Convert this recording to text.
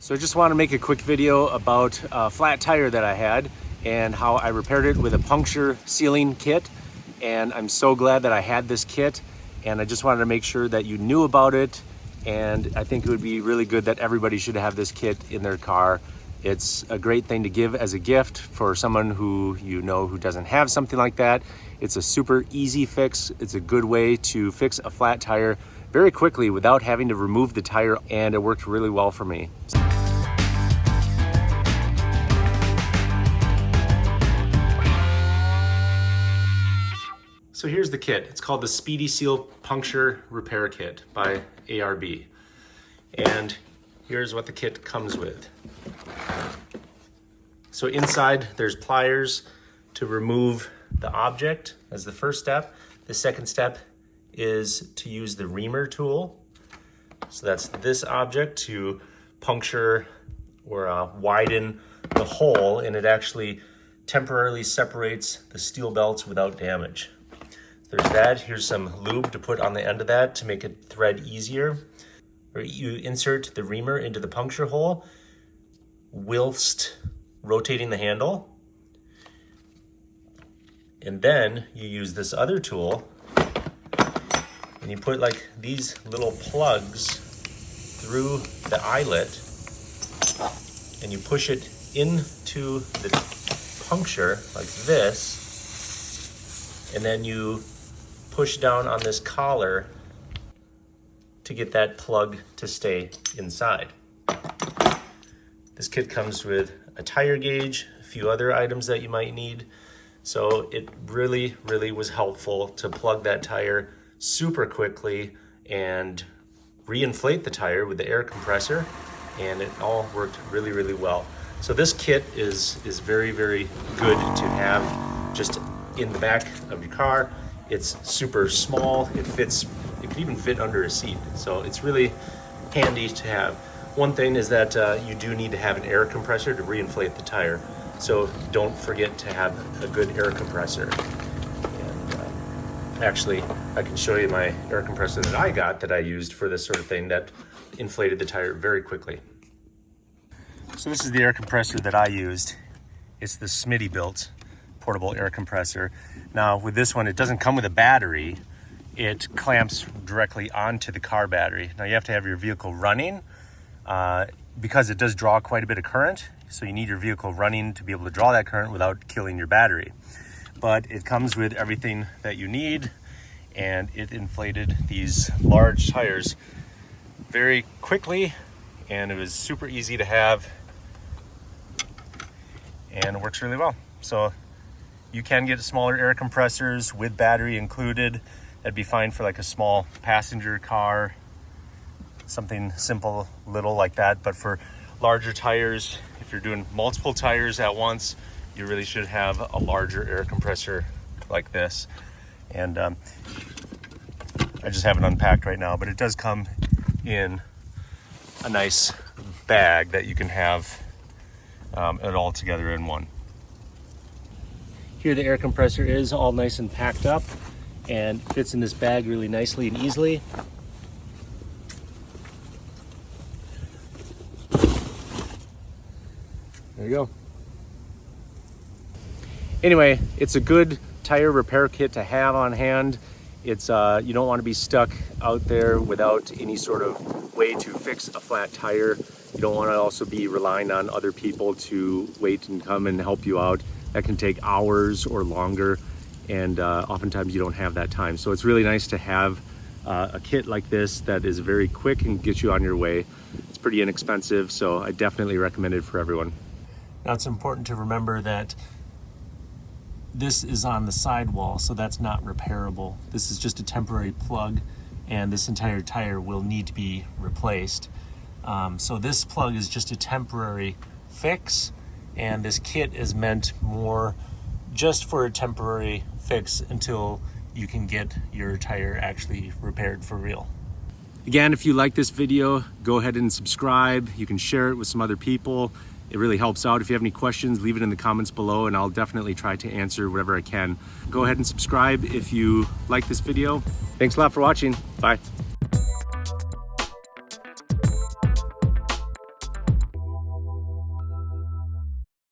So I just want to make a quick video about a flat tire that I had and how I repaired it with a puncture sealing kit. And I'm so glad that I had this kit, and I just wanted to make sure that you knew about it. And I think it would be really good that everybody should have this kit in their car. It's a great thing to give as a gift for someone who you know who doesn't have something like that. It's a super easy fix. It's a good way to fix a flat tire very quickly without having to remove the tire, and it worked really well for me. So here's the kit. It's called the Smittybilt Puncture Repair Kit by ARB. And here's what the kit comes with. So inside there's pliers to remove the object as the first step. The second step is to use the reamer tool. So that's this object to puncture or widen the hole, and it actually temporarily separates the steel belts without damage. There's that. Here's some lube to put on the end of that to make it thread easier. Or you insert the reamer into the puncture hole whilst rotating the handle. And then you use this other tool and you put like these little plugs through the eyelet and you push it into the puncture like this, and then you push down on this collar to get that plug to stay inside. This kit comes with a tire gauge, a few other items that you might need. So it really was helpful to plug that tire super quickly and reinflate the tire with the air compressor, and it all worked really well. So this kit is very good to have just in the back of your car. It's super small, it can even fit under a seat. So it's really handy to have. One thing is that you do need to have an air compressor to reinflate the tire. So don't forget to have a good air compressor. And actually, I can show you my air compressor that I got that I used for this sort of thing that inflated the tire very quickly. So this is the air compressor that I used. It's the Smittybilt portable air compressor. Now with this one, it doesn't come with a battery. It clamps directly onto the car battery. Now you have to have your vehicle running because it does draw quite a bit of current. So you need your vehicle running to be able to draw that current without killing your battery. But it comes with everything that you need, and it inflated these large tires very quickly, and it was super easy to have, and it works really well. So you can get smaller air compressors with battery included. That'd be fine for like a small passenger car, something simple, little like that. But for larger tires, if you're doing multiple tires at once, you really should have a larger air compressor like this. And I just have it unpacked right now, but it does come in a nice bag that you can have it all together in one. Here the air compressor is all nice and packed up and fits in this bag really nicely and easily. There you go. Anyway, it's a good tire repair kit to have on hand. It's you don't want to be stuck out there without any sort of way to fix a flat tire. You don't want to also be relying on other people to wait and come and help you out. That can take hours or longer, and oftentimes you don't have that time. So it's really nice to have a kit like this that is very quick and gets you on your way. It's pretty inexpensive, so I definitely recommend it for everyone. Now it's important to remember that this is on the sidewall, so that's not repairable. This is just a temporary plug, and this entire tire will need to be replaced. So this plug is just a temporary fix, and this kit is meant more just for a temporary fix until you can get your tire actually repaired for real. Again, if you like this video, go ahead and subscribe. You can share it with some other people. It really helps out. If you have any questions, leave it in the comments below and I'll definitely try to answer whatever I can. Go ahead and subscribe if you like this video. Thanks a lot for watching. Bye.